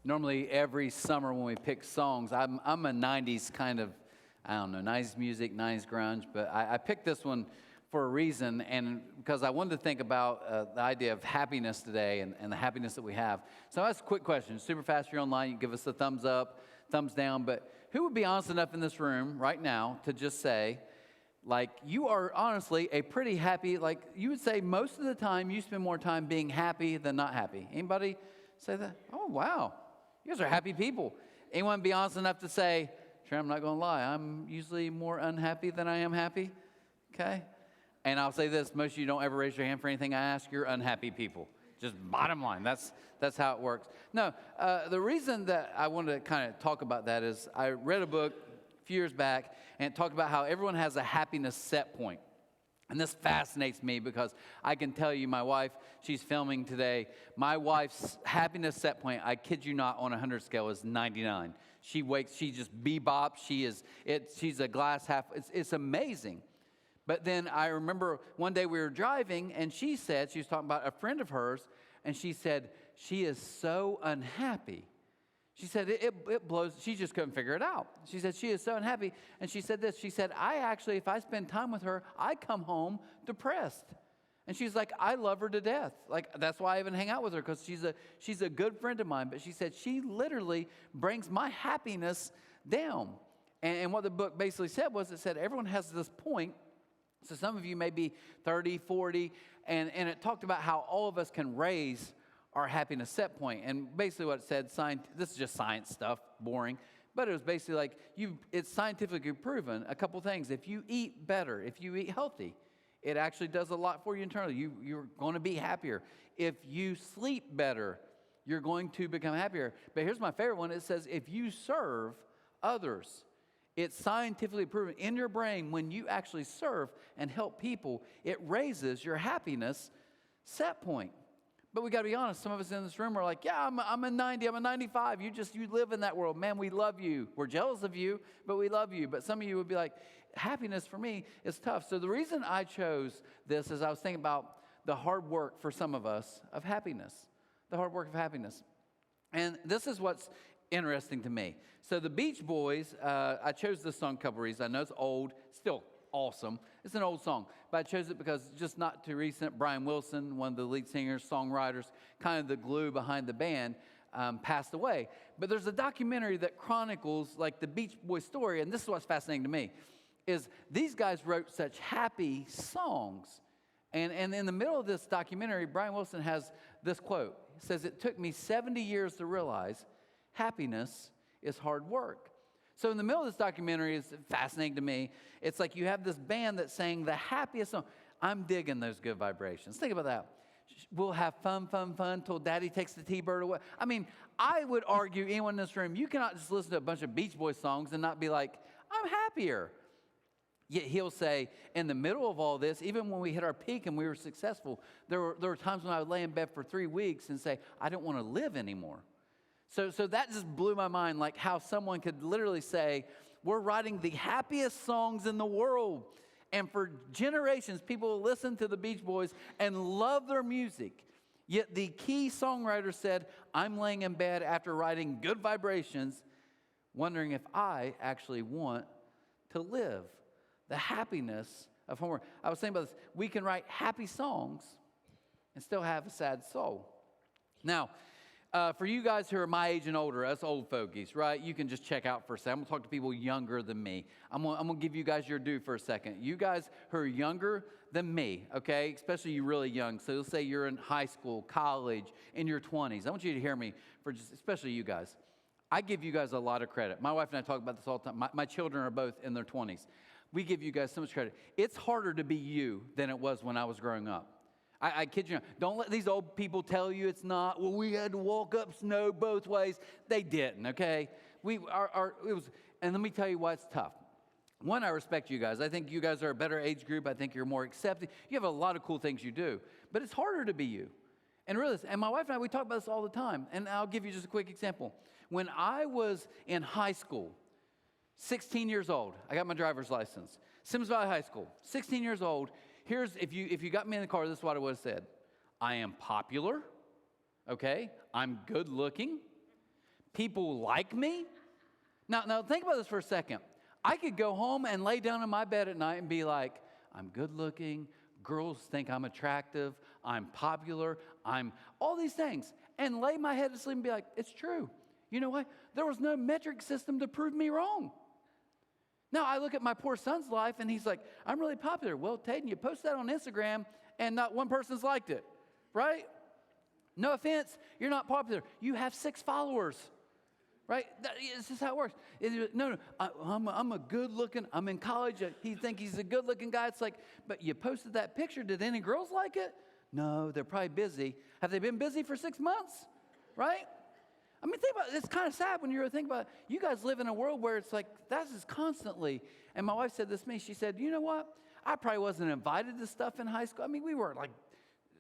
Normally every summer when we pick songs, I'm a 90s kind of, I don't know, 90s music, 90s grunge, but I picked this one for a reason, and because I wanted to think about the idea of happiness today and the happiness that we have. So I asked a quick question, super fast. If you're online, you can give us a thumbs up, thumbs down, but who would be honest enough in this room right now to just say, like, you are honestly a pretty happy, like, you would say most of the time you spend more time being happy than not happy. Anybody say that? Oh, wow. You guys are happy people. Anyone be honest enough to say, Trent, I'm not going to lie, I'm usually more unhappy than I am happy? Okay? And I'll say this, most of you don't ever raise your hand for anything I ask, you're unhappy people. Just bottom line, that's how it works. No, the reason that I wanted to kind of talk about that is I read a book a few years back, and it talked about how everyone has a happiness set point. And this fascinates me because I can tell you, my wife, she's filming today. My wife's happiness set point, I kid you not, on a 100 scale is 99. She just bebops. She's a glass half. It's amazing. But then I remember one day we were driving, and she was talking about a friend of hers, and she said, she is so unhappy. She said, it blows, she just couldn't figure it out. She said, she is so unhappy. And she said this, she said, I actually, if I spend time with her, I come home depressed. And she's like, I love her to death. Like, that's why I even hang out with her, because she's a good friend of mine. But she said, she literally brings my happiness down. And what the book basically said was, it said, everyone has this point. So some of you may be 30, 40, and it talked about how all of us can raise our happiness set point. And basically what it said, this is just science stuff, boring, but it was basically like, it's scientifically proven a couple things. If you eat better, if you eat healthy, it actually does a lot for you internally. You're going to be happier. If you sleep better, you're going to become happier. But here's my favorite one. It says, if you serve others, it's scientifically proven in your brain, when you actually serve and help people, it raises your happiness set point. But we got to be honest, some of us in this room are like, yeah, I'm a 90, I'm a 95. You live in that world. Man, we love you. We're jealous of you, but we love you. But some of you would be like, happiness for me is tough. So the reason I chose this is I was thinking about the hard work for some of us of happiness, the hard work of happiness. And this is what's interesting to me. So the Beach Boys, I chose this song a couple reasons. I know it's old, still awesome. It's an old song, but I chose it because just not too recent, Brian Wilson, one of the lead singers, songwriters, kind of the glue behind the band, passed away. But there's a documentary that chronicles like the Beach Boys story, and this is what's fascinating to me, is these guys wrote such happy songs. And in the middle of this documentary, Brian Wilson has this quote. He says, it took me 70 years to realize happiness is hard work. So in the middle of this documentary, it's fascinating to me. It's like you have this band that's saying the happiest song. I'm digging those good vibrations. Think about that. We'll have fun till daddy takes the T-bird away. I mean, I would argue, anyone in this room, you cannot just listen to a bunch of Beach Boys songs and not be like, I'm happier. Yet he'll say, in the middle of all this, even when we hit our peak and we were successful, there were times when I would lay in bed for 3 weeks and say, I don't want to live anymore. So that just blew my mind, like how someone could literally say, we're writing the happiest songs in the world. And for generations, people will listen to the Beach Boys and love their music. Yet the key songwriter said, I'm laying in bed after writing Good Vibrations, wondering if I actually want to live the happiness of homework. I was saying about this, we can write happy songs and still have a sad soul. Now, for you guys who are my age and older, us old fogies, right? You can just check out for a second. I'm going to talk to people younger than me. I'm going to give you guys your due for a second. You guys who are younger than me, okay, especially you really young. So let's say you're in high school, college, in your 20s. I want you to hear me, especially you guys. I give you guys a lot of credit. My wife and I talk about this all the time. My children are both in their 20s. We give you guys so much credit. It's harder to be you than it was when I was growing up. I kid you not. Don't let these old people tell you it's not. Well, we had to walk up snow both ways. They didn't, okay? It was, and let me tell you why it's tough. One, I respect you guys. I think you guys are a better age group. I think you're more accepting. You have a lot of cool things you do, but it's harder to be you. And really, and my wife and I, we talk about this all the time. And I'll give you just a quick example. When I was in high school, 16 years old, I got my driver's license. Sims Valley High School, 16 years old. If you got me in the car, this is what I would have said. I am popular, okay? I'm good looking. people like me? Now think about this for a second. I could go home and lay down in my bed at night and be like, I'm good looking, girls think I'm attractive, I'm popular, I'm all these things, and lay my head to sleep and be like, it's true. You know what? There was no metric system to prove me wrong. Now I look at my poor son's life and he's like, I'm really popular. Well, Tayden, you post that on Instagram and not one person's liked it, right? No offense, you're not popular. You have 6 followers. Right? This is how it works. No, I'm a good-looking, I'm in college. He thinks he's a good-looking guy. It's like, but you posted that picture. Did any girls like it? No, they're probably busy. Have they been busy for 6 months? Right? I mean, think about it. It's kind of sad when you really think about it. You guys live in a world where it's like, that's just constantly. And my wife said this to me. She said, you know what? I probably wasn't invited to stuff in high school. I mean, we weren't like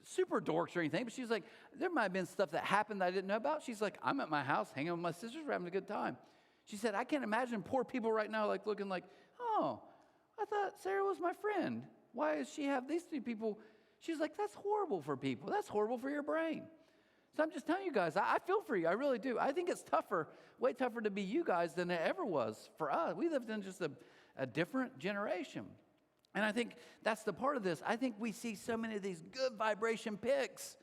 super dorks or anything, but she's like, there might have been stuff that happened that I didn't know about. She's like, I'm at my house hanging with my sisters, we're having a good time. She said, I can't imagine poor people right now like looking like, oh, I thought Sarah was my friend. Why does she have these 3 people? She's like, that's horrible for people. That's horrible for your brain. So I'm just telling you guys, I feel for you. I really do. I think it's tougher, way tougher to be you guys than it ever was for us. We lived in just a different generation. And I think that's the part of this. I think we see so many of these good vibration pics,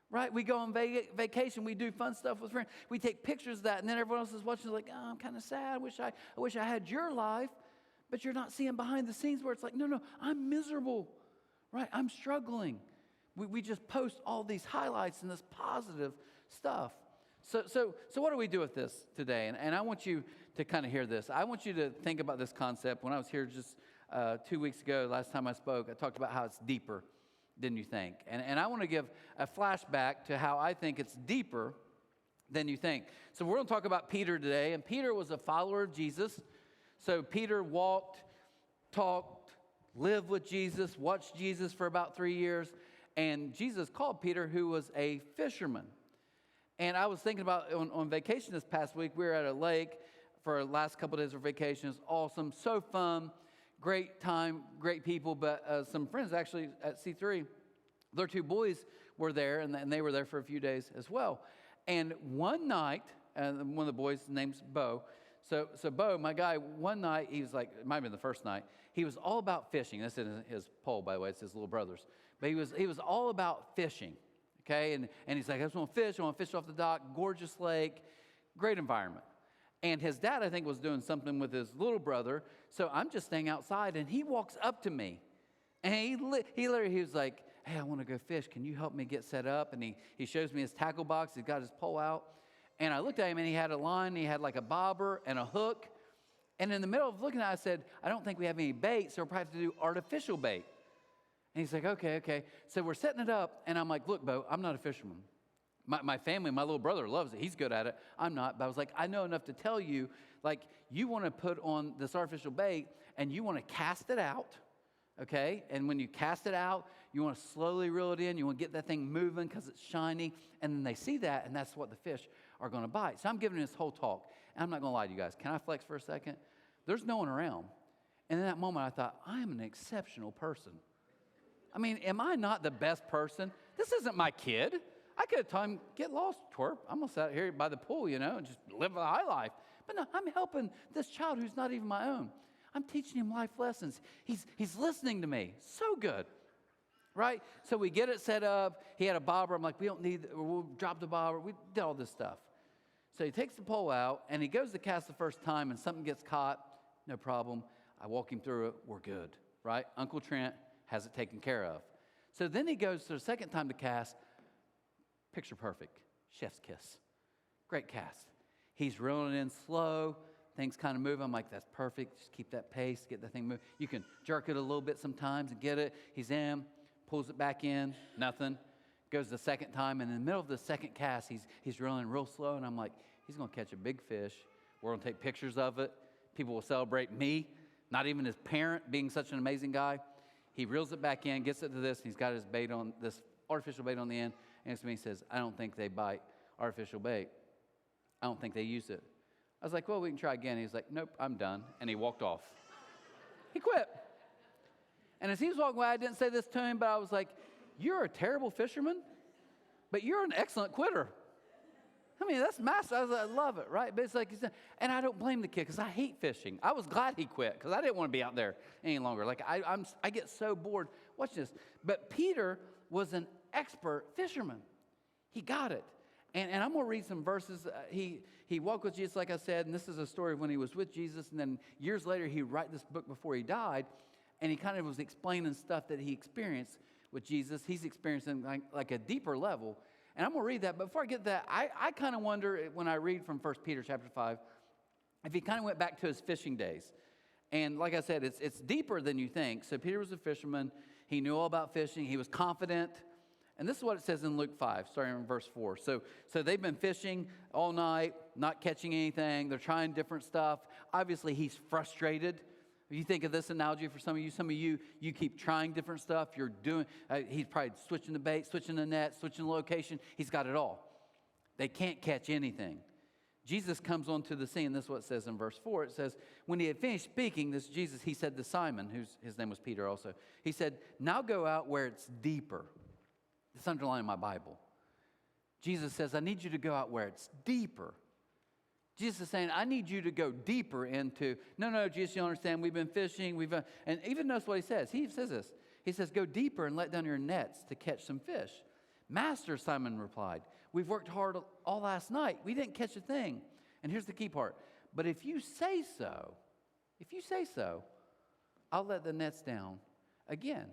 right? We go on vacation. We do fun stuff with friends. We take pictures of that, and then everyone else is watching like, oh, I'm kind of sad. I wish I had your life. But you're not seeing behind the scenes where it's like, no, I'm miserable, right? I'm struggling. We just post all these highlights and this positive stuff. So what do we do with this today? And I want you to kind of hear this. I want you to think about this concept. When I was here just 2 weeks ago, last time I spoke, I talked about how it's deeper than you think. And I want to give a flashback to how I think it's deeper than you think. So we're going to talk about Peter today. And Peter was a follower of Jesus. So Peter walked, talked, lived with Jesus, watched Jesus for about 3 years. And Jesus called Peter, who was a fisherman. And I was thinking about on vacation this past week, we were at a lake for our last couple of days of vacation. It was awesome, so fun. Great time, great people, but some friends actually at C3, their 2 boys were there, and they were there for a few days as well. And one night, one of the boys' name's Bo. So Bo, my guy, one night, he was like, it might have been the first night, he was all about fishing. This isn't his pole, by the way, it's his little brother's. But he was all about fishing, okay? And he's like, I just want to fish off the dock, gorgeous lake, great environment. And his dad, I think, was doing something with his little brother. So I'm just staying outside, and he walks up to me. And he was like, hey, I want to go fish. Can you help me get set up? And he shows me his tackle box. He's got his pole out. And I looked at him, and he had a line. He had like a bobber and a hook. And in the middle of looking at it, I said, I don't think we have any bait, so we'll probably have to do artificial bait. And he's like, okay. So we're setting it up, and I'm like, look, Bo, I'm not a fisherman. My family, my little brother loves it. He's good at it. I'm not. But I was like, I know enough to tell you, like, you want to put on this artificial bait, and you want to cast it out, okay? And when you cast it out, you want to slowly reel it in. You want to get that thing moving because it's shiny. And then they see that, and that's what the fish are going to bite. So I'm giving this whole talk. And I'm not going to lie to you guys. Can I flex for a second? There's no one around. And in that moment, I thought, I am an exceptional person. I mean, am I not the best person? This isn't my kid. I could have told him, get lost, twerp. I'm going to sit out here by the pool, and just live a high life. But no, I'm helping this child who's not even my own. I'm teaching him life lessons. He's listening to me. So good, right? So we get it set up. He had a bobber. I'm like, we'll drop the bobber. We did all this stuff. So he takes the pole out, and he goes to cast the first time, and something gets caught. No problem. I walk him through it. We're good, right? Uncle Trent has it taken care of. So then he goes to the second time to cast. Picture perfect. Chef's kiss. Great cast. He's reeling it in slow. Things kind of move. I'm like, that's perfect. Just keep that pace. Get that thing moving. You can jerk it a little bit sometimes and get it. He's in. Pulls it back in. Nothing. Goes the second time. And in the middle of the second cast, he's reeling real slow. And I'm like, he's going to catch a big fish. We're going to take pictures of it. People will celebrate me. Not even his parent being such an amazing guy. He reels it back in, gets it to this, and he's got his bait on, this artificial bait on the end. And to me, he says, I don't think they bite artificial bait. I don't think they use it. I was like, well, we can try again. He's like, nope, I'm done. And he walked off. He quit. And as he was walking away, I didn't say this to him, but I was like, you're a terrible fisherman, but you're an excellent quitter. I mean, that's master. I love it, right? But it's like, and I don't blame the kid because I hate fishing. I was glad he quit because I didn't want to be out there any longer. Like, I get so bored. Watch this. But Peter was an expert fisherman. He got it. And I'm going to read some verses. He walked with Jesus, like I said, and this is a story of when he was with Jesus. And then years later, he wrote this book before he died. And he kind of was explaining stuff that he experienced with Jesus. He's experiencing like a deeper level. And I'm going to read that. But before I get that, I kind of wonder when I read from 1 Peter chapter 5, if he kind of went back to his fishing days. And like I said, it's deeper than you think. So Peter was a fisherman. He knew all about fishing. He was confident. And this is what it says in Luke 5, starting in verse 4. So they've been fishing all night, not catching anything. They're trying different stuff. Obviously, he's frustrated. If you think of this analogy for some of you, you keep trying different stuff. You're doing, he's probably switching the bait, switching the net, switching the location. He's got it all. They can't catch anything. Jesus comes onto the scene. This is what it says in verse 4. It says, when he had finished speaking, this Jesus, he said to Simon, his name was Peter also. He said, now go out where it's deeper. It's underlined in my Bible. Jesus says, I need you to go out where it's deeper. Jesus is saying, I need you to go deeper into, no, Jesus, you don't understand. We've been fishing. And even notice what he says. He says this. He says, go deeper and let down your nets to catch some fish. Master, Simon replied, we've worked hard all last night. We didn't catch a thing. And here's the key part. But if you say so, I'll let the nets down again.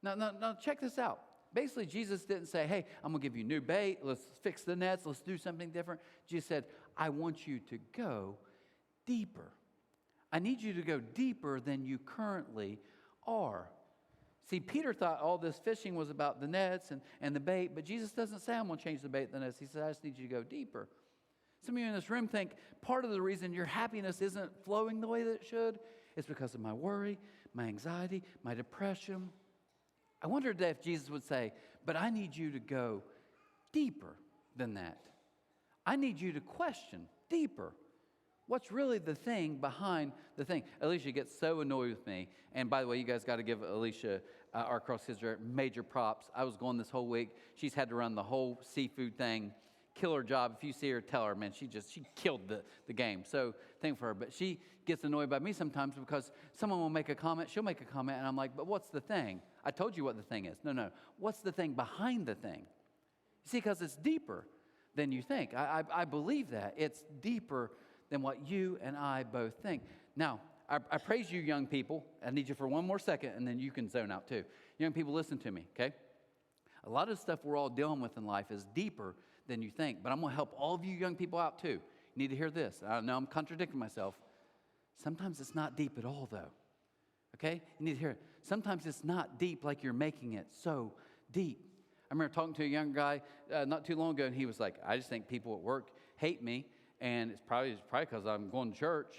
Now, check this out. Basically, Jesus didn't say, hey, I'm going to give you new bait. Let's fix the nets. Let's do something different. Jesus said, I want you to go deeper. I need you to go deeper than you currently are. See, Peter thought all this fishing was about the nets and the bait, but Jesus doesn't say, I'm going to change the bait and the nets. He said, I just need you to go deeper. Some of you in this room think part of the reason your happiness isn't flowing the way that it should is because of my worry, my anxiety, my depression. I wondered if Jesus would say, but I need you to go deeper than that. I need you to question deeper. What's really the thing behind the thing? Alicia gets so annoyed with me. And by the way, you guys got to give Alicia, our cross-history, major props. I was gone this whole week. She's had to run the whole seafood thing. Killer job. If you see her, tell her, man, she killed the game. So thank for her. But she gets annoyed by me sometimes because someone will make a comment. She'll make a comment, and I'm like, but what's the thing? I told you what the thing is. No. What's the thing behind the thing? You see, because it's deeper than you think. I believe that. It's deeper than what you and I both think. Now, I praise you, young people. I need you for one more second, and then you can zone out too. Young people, listen to me, okay? A lot of the stuff we're all dealing with in life is deeper than you think. But I'm going to help all of you young people out too. You need to hear this. I know I'm contradicting myself. Sometimes it's not deep at all, though. Okay? You need to hear it. Sometimes it's not deep like you're making it so deep. I remember talking to a young guy not too long ago, and he was like, I just think people at work hate me, and it's probably because I'm going to church.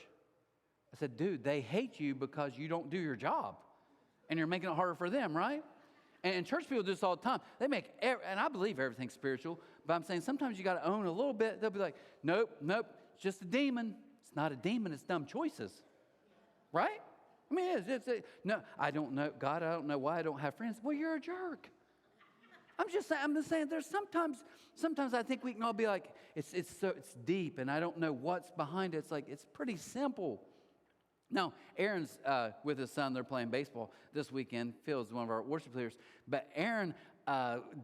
I said, dude, they hate you because you don't do your job, and you're making it harder for them, right? And church people do this all the time. They make, and I believe everything's spiritual, but I'm saying sometimes you got to own a little bit. They'll be like, nope, it's just a demon. It's not a demon, it's dumb choices, right? I mean, no, I don't know, God, I don't know why I don't have friends. Well, you're a jerk. I'm just saying there's sometimes I think we can all be like, it's deep, and I don't know what's behind it. It's like, it's pretty simple. Now, Aaron's with his son. They're playing baseball this weekend. Phil is one of our worship leaders. But Aaron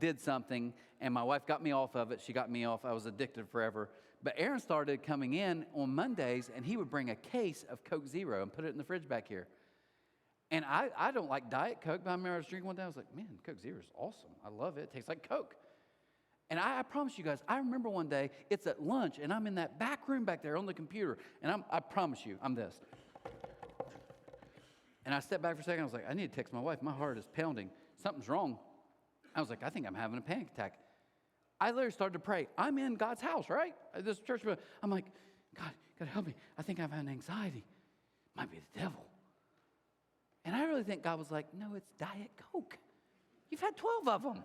did something, and my wife got me off of it. She got me off. I was addicted forever. But Aaron started coming in on Mondays, and he would bring a case of Coke Zero and put it in the fridge back here. And I don't like Diet Coke, but I remember I was drinking one day. I was like, man, Coke Zero is awesome. I love it. It tastes like Coke. And I promise you guys, I remember one day, it's at lunch, and I'm in that back room back there on the computer, and I promise you, I'm this. And I stepped back for a second. I was like, I need to text my wife. My heart is pounding. Something's wrong. I was like, I think I'm having a panic attack. I literally started to pray. I'm in God's house, right? This church. I'm like, God help me. I think I've had anxiety. Might be the devil. And I really think God was like, no, it's Diet Coke. You've had 12 of them,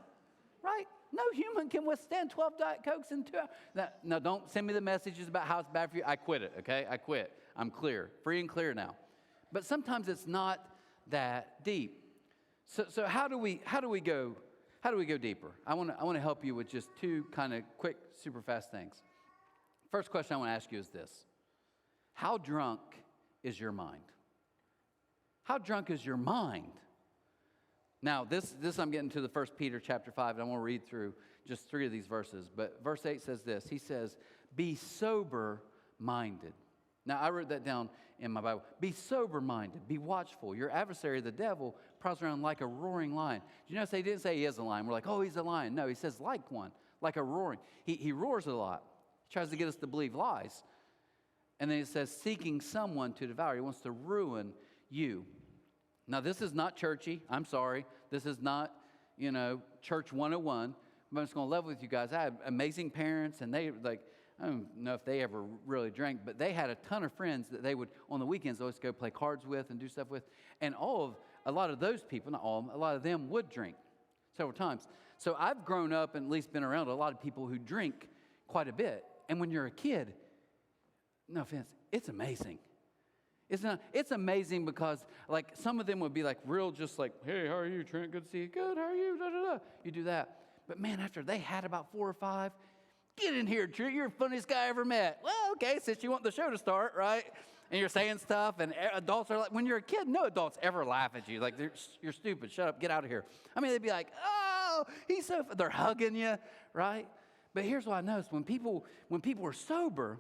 right? No human can withstand 12 Diet Cokes in 2 hours. Now, don't send me the messages about how it's bad for you. I quit it, okay? I quit. I'm clear. Free and clear now. But sometimes it's not that deep. So how do we go how do we go deeper? I want to help you with just two kind of quick, super fast things. First question I want to ask you is this. How drunk is your mind? How drunk is your mind? Now, this I'm getting to the 1 Peter chapter 5, and I want to read through just 3 of these verses. But verse 8 says this. He says, be sober-minded. Now, I wrote that down in my Bible. Be sober-minded. Be watchful. Your adversary, the devil, prowls around like a roaring lion. Did you notice he didn't say he is a lion? We're like, oh, he's a lion. No, he says like one, like a roaring. He roars a lot. He tries to get us to believe lies. And then it says, seeking someone to devour. He wants to ruin you. Now, this is not churchy. I'm sorry. This is not, church 101. But I'm just going to level with you guys. I had amazing parents, and they, I don't know if they ever really drank, but they had a ton of friends that they would, on the weekends, always go play cards with and do stuff with. And a lot of those people, not all of them, a lot of them would drink several times. So I've grown up and at least been around a lot of people who drink quite a bit. And when you're a kid, no offense, it's amazing. It's amazing because, some of them would be real just hey, how are you, Trent? Good to see you. Good, how are you? Da, da, da. You do that. But, man, after they had about 4 or 5, get in here, Trent. You're the funniest guy I ever met. Well, okay, since you want the show to start, right? And you're saying stuff, and adults are when you're a kid, no adults ever laugh at you. You're stupid. Shut up. Get out of here. I mean, they'd be like, oh, he's so, they're hugging you, right? But here's what I noticed. When people are sober,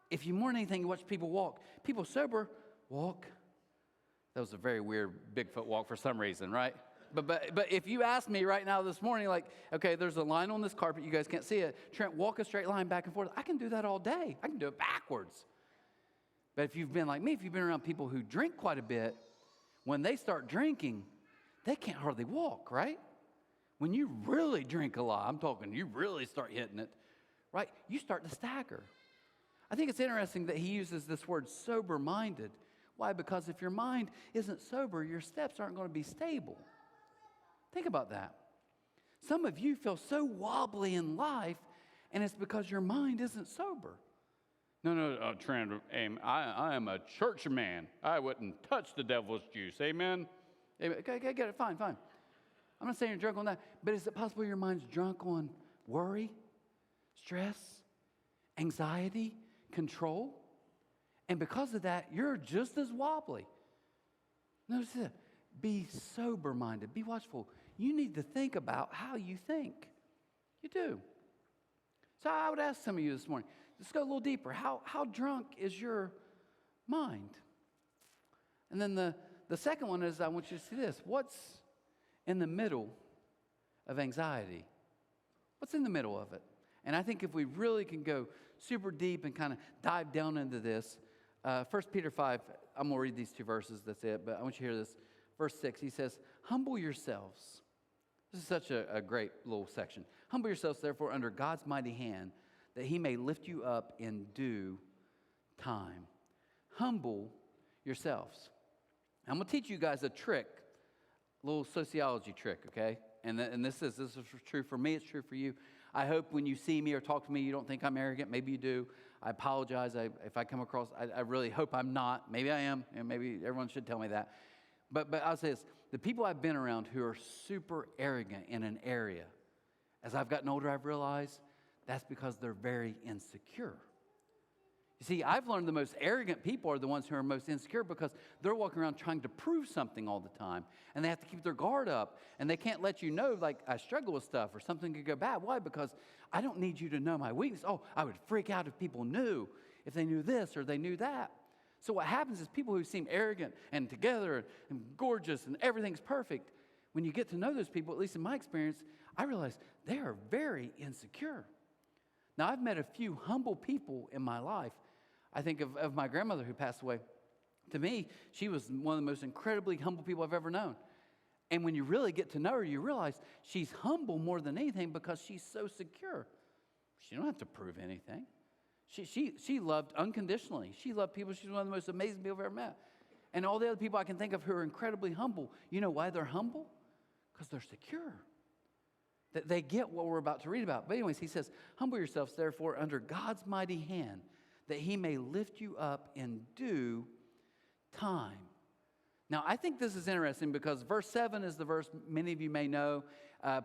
if you more than anything, you watch people walk. People sober walk. That was a very weird Bigfoot walk for some reason, right? But if you ask me right now this morning, okay, there's a line on this carpet. You guys can't see it. Trent, walk a straight line back and forth. I can do that all day. I can do it backwards. But if you've been like me, if you've been around people who drink quite a bit, when they start drinking, they can't hardly walk, right? When you really drink a lot, I'm talking you really start hitting it, right? You start to stagger. I think it's interesting that he uses this word sober-minded. Why? Because if your mind isn't sober, your steps aren't going to be stable. Think about that. Some of you feel so wobbly in life, and it's because your mind isn't sober. No, Trent, I am a church man. I wouldn't touch the devil's juice. Amen? Okay, get it. Fine. I'm not saying you're drunk on that, but is it possible your mind's drunk on worry, stress, anxiety, control? And because of that, you're just as wobbly. Notice this. Be sober-minded. Be watchful. You need to think about how you think. You do. So I would ask some of you this morning, let's go a little deeper. How drunk is your mind? And then the second one is I want you to see this. What's in the middle of anxiety? What's in the middle of it? And I think if we really can go super deep and kind of dive down into this, 1 Peter 5, I'm going to read these 2 verses, that's it, but I want you to hear this. Verse 6, he says, humble yourselves. This is such a great little section. Humble yourselves, therefore, under God's mighty hand, that he may lift you up in due time. Humble yourselves. I'm going to teach you guys a trick, a little sociology trick, okay? And this is true for me, it's true for you. I hope when you see me or talk to me, you don't think I'm arrogant. Maybe you do. I apologize if I come across, I really hope I'm not. Maybe I am, and maybe everyone should tell me that. But I'll say this, the people I've been around who are super arrogant in an area, as I've gotten older, I've realized that's because they're very insecure. You see, I've learned the most arrogant people are the ones who are most insecure because they're walking around trying to prove something all the time, and they have to keep their guard up, and they can't let you know, I struggle with stuff or something could go bad. Why? Because I don't need you to know my weakness. Oh, I would freak out if people knew, if they knew this or they knew that. So what happens is people who seem arrogant and together and gorgeous and everything's perfect, when you get to know those people, at least in my experience, I realize they are very insecure. Now, I've met a few humble people in my life. I think of my grandmother who passed away. To me, she was one of the most incredibly humble people I've ever known. And when you really get to know her, you realize she's humble more than anything because she's so secure. She don't have to prove anything. She loved unconditionally. She loved people. She's one of the most amazing people I've ever met. And all the other people I can think of who are incredibly humble, you know why they're humble? Because they're secure. That they get what we're about to read about. But anyways, he says, humble yourselves, therefore, under God's mighty hand, that he may lift you up in due time. Now, I think this is interesting because verse 7 is the verse many of you may know.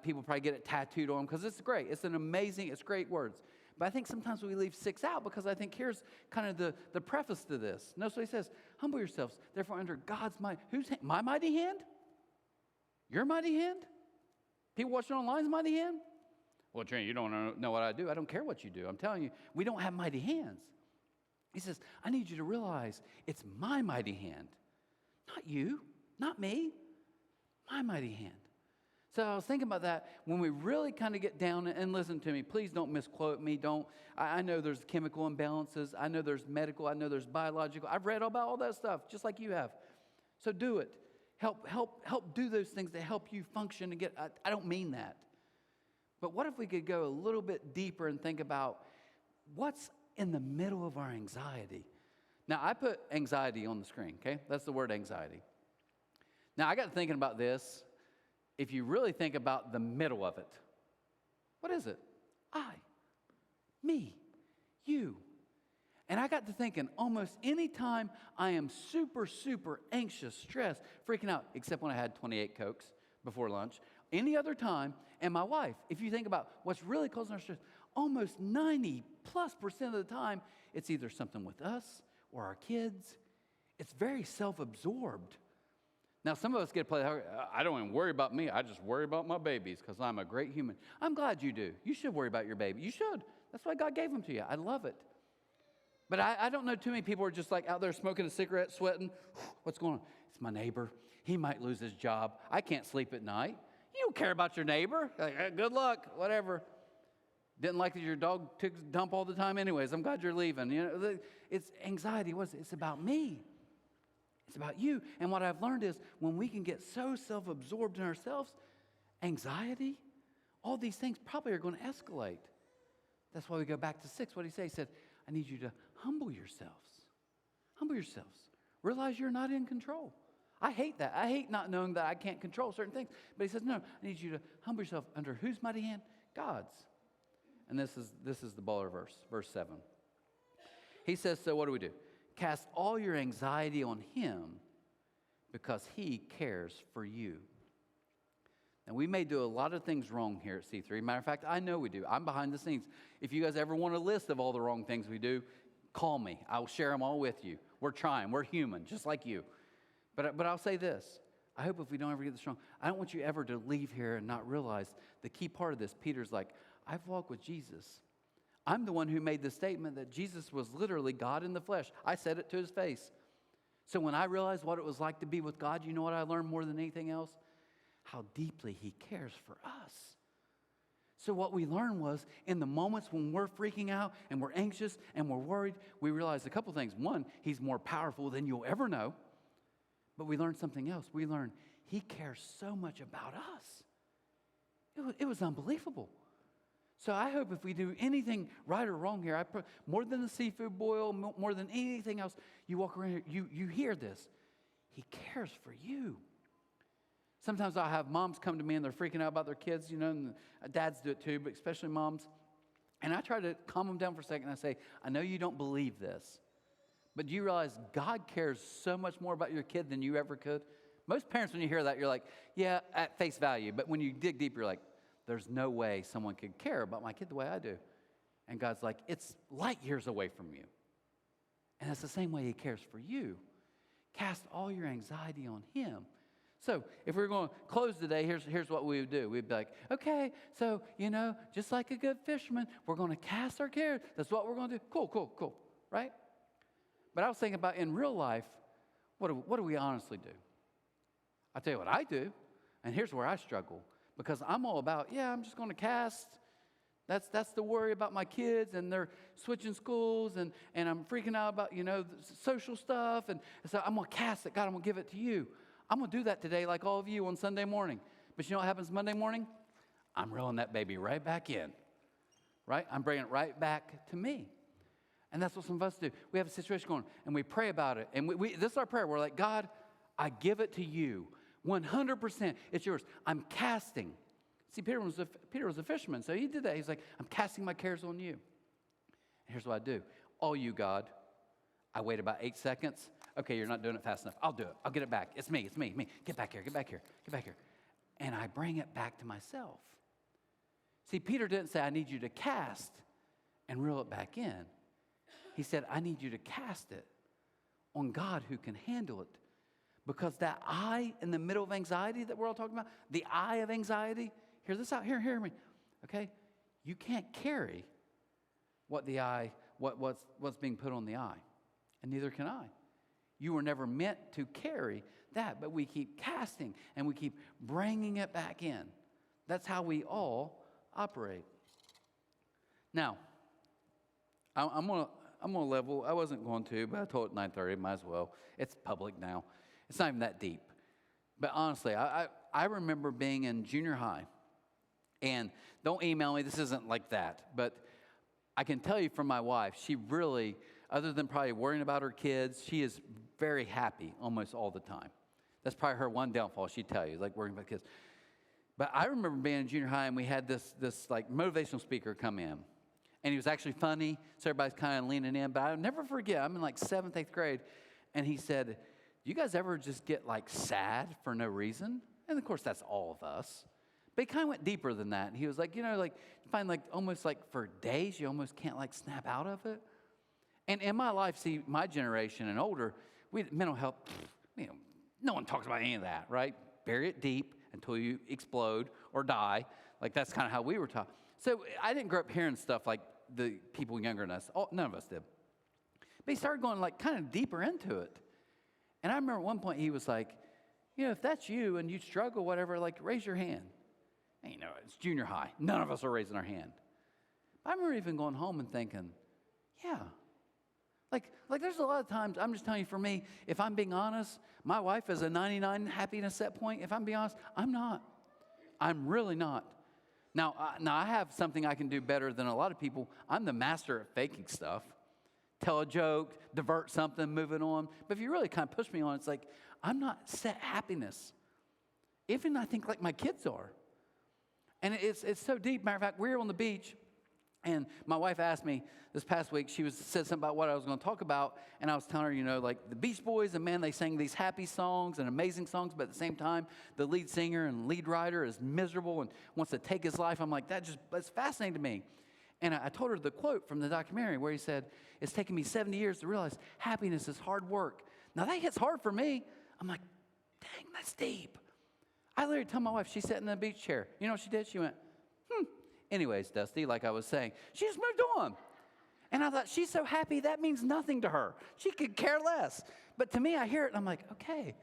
People probably get it tattooed on them because it's great. It's great words. But I think sometimes we leave 6 out because I think here's kind of the preface to this. Notice what he says, humble yourselves, therefore under God's might. Whose hand? My mighty hand? Your mighty hand? People watching online's mighty hand? Well, Trent, you don't know what I do. I don't care what you do. I'm telling you, we don't have mighty hands. He says, I need you to realize it's my mighty hand. Not you, not me, my mighty hand. So I was thinking about that when we really kind of get down, and listen to me, please don't misquote me. I know there's chemical imbalances. I know there's medical. I know there's biological. I've read about all that stuff, just like you have. So do it. Help do those things that help you function and get, I don't mean that. But what if we could go a little bit deeper and think about what's in the middle of our anxiety? Now, I put anxiety on the screen, okay? That's the word anxiety. Now, I got thinking about this. If you really think about the middle of it, what is it? I, me, you. And I got to thinking, almost any time I am super, super anxious, stressed, freaking out, except when I had 28 Cokes before lunch, any other time, and my wife, if you think about what's really causing our stress, almost 90+% of the time, it's either something with us or our kids. It's very self-absorbed. Now, some of us get to play, I don't even worry about me. I just worry about my babies because I'm a great human. I'm glad you do. You should worry about your baby. You should. That's why God gave them to you. I love it. But I don't know too many people who are just like out there smoking a cigarette, sweating. What's going on? It's my neighbor. He might lose his job. I can't sleep at night. You don't care about your neighbor. Like, good luck, whatever. Didn't like that your dog took a dump all the time anyways. I'm glad you're leaving. You know, it's anxiety. It's about me. It's about you. And what I've learned is when we can get so self-absorbed in ourselves, anxiety, all these things probably are going to escalate. That's why we go back to 6. What did he say? He said, I need you to humble yourselves. Humble yourselves. Realize you're not in control. I hate that. I hate not knowing that I can't control certain things. But he says, no, I need you to humble yourself under whose mighty hand? God's. And this is the baller verse 7. He says, so what do? Cast all your anxiety on him because he cares for you. Now, we may do a lot of things wrong here at C3. Matter of fact, I know we do. I'm behind the scenes. If you guys ever want a list of all the wrong things we do, call me. I'll share them all with you. We're trying. We're human, just like you. But I'll say this. I hope if we don't ever get this wrong, I don't want you ever to leave here and not realize the key part of this. Peter's like, I've walked with Jesus. I'm the one who made the statement that Jesus was literally God in the flesh. I said it to his face. So when I realized what it was like to be with God, you know what I learned more than anything else? How deeply he cares for us. So what we learned was in the moments when we're freaking out and we're anxious and we're worried, we realized a couple things. One, he's more powerful than you'll ever know. But we learned something else. We learned he cares so much about us. It was unbelievable. So I hope if we do anything right or wrong here, more than the seafood boil, more than anything else, you walk around here, you hear this. He cares for you. Sometimes I'll have moms come to me and they're freaking out about their kids, you know, and dads do it too, but especially moms. And I try to calm them down for a second. I say, I know you don't believe this, but do you realize God cares so much more about your kid than you ever could? Most parents, when you hear that, you're like, yeah, at face value. But when you dig deep, you're like, there's no way someone could care about my kid the way I do. And God's like, it's light years away from you. And that's the same way he cares for you. Cast all your anxiety on him. So if we're going to close today, here's what we would do. We'd be like, okay, so, you know, just like a good fisherman, we're going to cast our care. That's what we're going to do. Cool, right? But I was thinking about in real life, what do we honestly do? I'll tell you what I do, and here's where I struggle. Because I'm all about, I'm just going to cast. That's the worry about my kids, and they're switching schools, and I'm freaking out about, you know, the social stuff. And so I'm going to cast it. God, I'm going to give it to you. I'm going to do that today like all of you on Sunday morning. But you know what happens Monday morning? I'm reeling that baby right back in, right? I'm bringing it right back to me. And that's what some of us do. We have a situation going, and we pray about it. And this is our prayer. We're like, God, I give it to you. 100%, it's yours. I'm casting. See, Peter was a fisherman, so he did that. He's like, I'm casting my cares on you. And here's what I do. All you, God. I wait about 8 seconds. Okay, you're not doing it fast enough. I'll do it. I'll get it back. It's me. Get back here. and I bring it back to myself. See, Peter didn't say, I need you to cast and reel it back in. He said, I need you to cast it on God who can handle it. Because that I in the middle of anxiety that we're all talking about, the I of anxiety, hear this out, hear me, okay? You can't carry what's being put on the I, and neither can I. You were never meant to carry that, but we keep casting and we keep bringing it back in. That's how we all operate. Now, I'm gonna level. I wasn't going to, but I told it at 9:30. Might as well. It's public now. It's not even that deep. But honestly, I remember being in junior high, and don't email me. This isn't like that, but I can tell you from my wife, she really, other than probably worrying about her kids, she is very happy almost all the time. That's probably her one downfall. She'd tell you, like worrying about kids. But I remember being in junior high, and we had this like motivational speaker come in. And he was actually funny, so everybody's kind of leaning in. But I'll never forget, I'm in like 7th, 8th grade, and he said, do you guys ever just get like sad for no reason? And of course, that's all of us. But he kind of went deeper than that. And he was like, like, you find like almost like for days, you almost can't like snap out of it. And in my life, see, my generation and older, mental health, no one talks about any of that, right? Bury it deep until you explode or die. Like that's kind of how we were taught. So I didn't grow up hearing stuff like the people younger than us. None of us did. But he started going like kind of deeper into it. And I remember at one point he was like, if that's you and you struggle, whatever, like raise your hand. And it's junior high. None of us are raising our hand. But I remember even going home and thinking, yeah. Like there's a lot of times, I'm just telling you for me, if I'm being honest, my wife is a 99 happiness set point. If I'm being honest, I'm not. I'm really not. Now I have something I can do better than a lot of people. I'm the master at faking stuff. Tell a joke, divert something, moving on. But if you really kind of push me on, it's like, I'm not set happiness. Even I think like my kids are. And it's so deep. Matter of fact, we were on the beach, and my wife asked me this past week, said something about what I was going to talk about, and I was telling her, like the Beach Boys, and man, they sang these happy songs and amazing songs, but at the same time, the lead singer and lead writer is miserable and wants to take his life. I'm like, that's fascinating to me. And I told her the quote from the documentary where he said, it's taken me 70 years to realize happiness is hard work. Now that hits hard for me. I'm like, dang, that's deep. I literally told my wife, she sat in the beach chair. You know what she did? She went, Anyways, Dusty, like I was saying, she just moved on. And I thought, she's so happy, that means nothing to her. She could care less. But to me, I hear it, and I'm like, okay,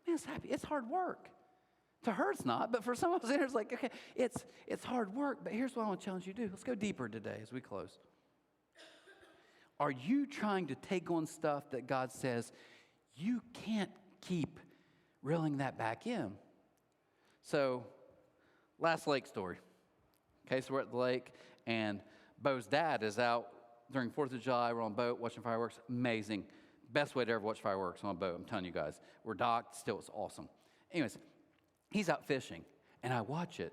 man, it's happy. It's hard work. To her, it's not. But for some of us, it's like, okay, it's hard work. But here's what I want to challenge you to do. Let's go deeper today as we close. Are you trying to take on stuff that God says you can't keep reeling that back in? So, last lake story. Okay, so we're at the lake, and Bo's dad is out during 4th of July. We're on a boat watching fireworks. Amazing. Best way to ever watch fireworks on a boat, I'm telling you guys. We're docked, still it's awesome. Anyways, he's out fishing, and I watch it.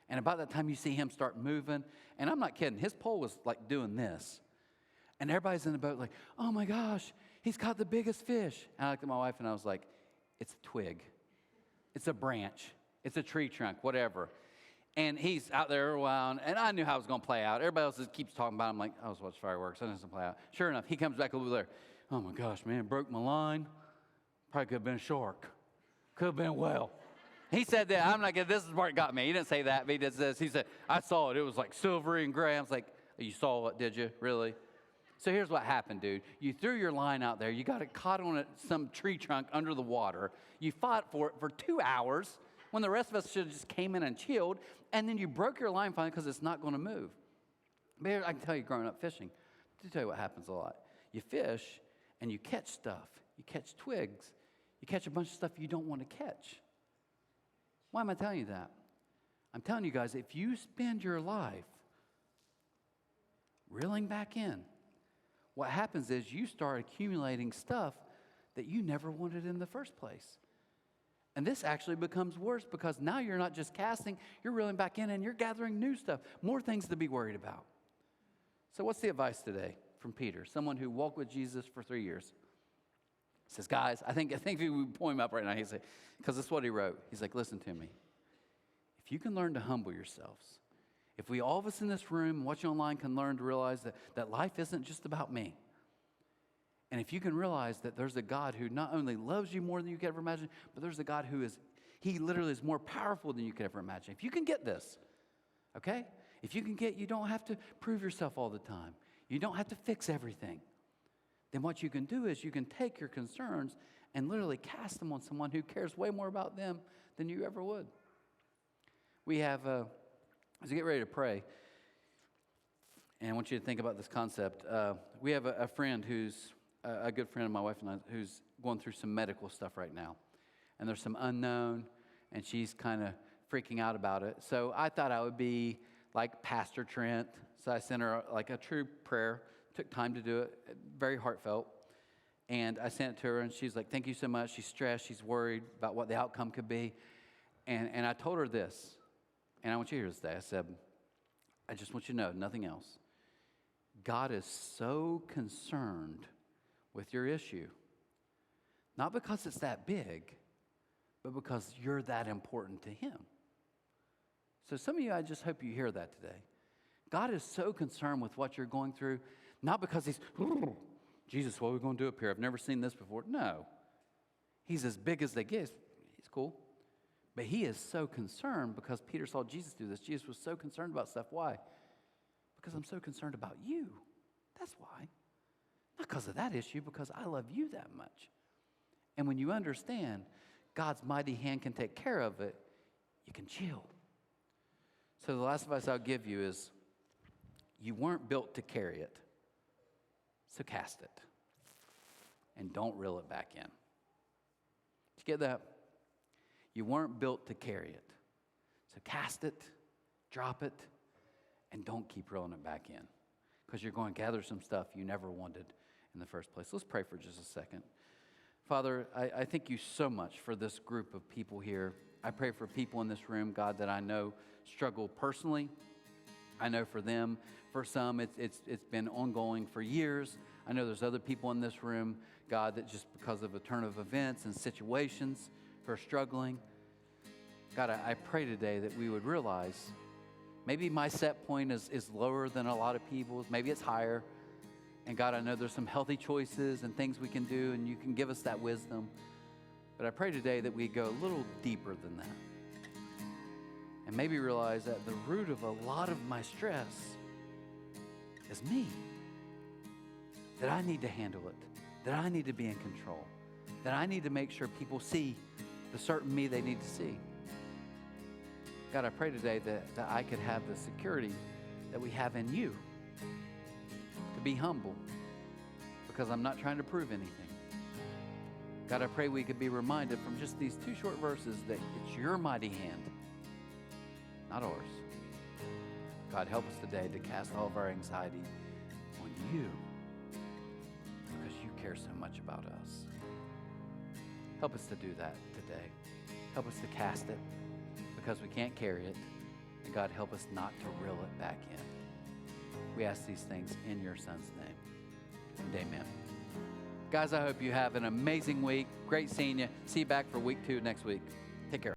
And about that time, you see him start moving. And I'm not kidding. His pole was like doing this. And everybody's in the boat like, oh, my gosh, he's caught the biggest fish. And I looked at my wife, and I was like, it's a twig. It's a branch. It's a tree trunk, whatever. And he's out there a while, and I knew how it was going to play out. Everybody else just keeps talking about it. I'm like, I was watching fireworks. I know it's going to play out. Sure enough, he comes back over there. Oh, my gosh, man, broke my line. Probably could have been a shark. Could have been a whale. He said that. I'm like, this is where it got me. He didn't say that, but he did this. He said, I saw it. It was like silvery and gray. I was like, you saw it, did you? Really? So here's what happened, dude. You threw your line out there. You got it caught on some tree trunk under the water. You fought for it for 2 hours when the rest of us should have just came in and chilled. And then you broke your line finally because it's not going to move. But here, I can tell you, growing up fishing, to tell you what happens a lot. You fish and you catch stuff. You catch twigs. You catch a bunch of stuff you don't want to catch. Why am I telling you that? I'm telling you guys, if you spend your life reeling back in, what happens is you start accumulating stuff that you never wanted in the first place. And this actually becomes worse because now you're not just casting, you're reeling back in and you're gathering new stuff, more things to be worried about. So what's the advice today from Peter, someone who walked with Jesus for 3 years? He says, guys, I think if we point him up right now, he'd say, because this is what he wrote. He's like, listen to me. if you can learn to humble yourselves, if we, all of us in this room, watching online, can learn to realize that life isn't just about me. And if you can realize that there's a God who not only loves you more than you could ever imagine, but there's a God who he literally is more powerful than you could ever imagine. If you can get this, okay? If you can get, you don't have to prove yourself all the time. You don't have to fix everything. Then what you can do is you can take your concerns and literally cast them on someone who cares way more about them than you ever would. We have, as we get ready to pray, and I want you to think about this concept. We have a friend who's a good friend of my wife and I, who's going through some medical stuff right now. And there's some unknown, and she's kind of freaking out about it. So I thought I would be like Pastor Trent. So I sent her like a true prayer. Took time to do it, very heartfelt. And I sent it to her, and she's like, thank you so much. She's stressed. She's worried about what the outcome could be. And I told her this, and I want you to hear this today. I said, I just want you to know, nothing else. God is so concerned with your issue, not because it's that big, but because you're that important to him. So some of you, I just hope you hear that today. God is so concerned with what you're going through, not because he's, Jesus, what are we going to do up here? I've never seen this before. No. He's as big as they get. He's cool. But he is so concerned because Peter saw Jesus do this. Jesus was so concerned about stuff. Why? Because I'm so concerned about you. That's why. Not because of that issue, because I love you that much. And when you understand God's mighty hand can take care of it, you can chill. So the last advice I'll give you is, you weren't built to carry it. So cast it. And don't reel it back in. Did you get that? You weren't built to carry it. So cast it, drop it, and don't keep reeling it back in. Because you're going to gather some stuff you never wanted in the first place. Let's pray for just a second. Father, I thank you so much for this group of people here. I pray for people in this room, God, that I know struggle personally. I know for them, for some, it's been ongoing for years. I know there's other people in this room, God, that just because of a turn of events and situations who are struggling. God, I pray today that we would realize maybe my set point is lower than a lot of people's. Maybe it's higher. And God, I know there's some healthy choices and things we can do, and you can give us that wisdom. But I pray today that we go a little deeper than that. And maybe realize that the root of a lot of my stress is me. That I need to handle it. That I need to be in control. That I need to make sure people see the certain me they need to see. God, I pray today that I could have the security that we have in you. To be humble. Because I'm not trying to prove anything. God, I pray we could be reminded from just these 2 short verses that it's your mighty hand, not ours. God, help us today to cast all of our anxiety on you because you care so much about us. Help us to do that today. Help us to cast it because we can't carry it. And God, help us not to reel it back in. We ask these things in your Son's name. And amen. Guys, I hope you have an amazing week. Great seeing you. See you back for week 2 next week. Take care.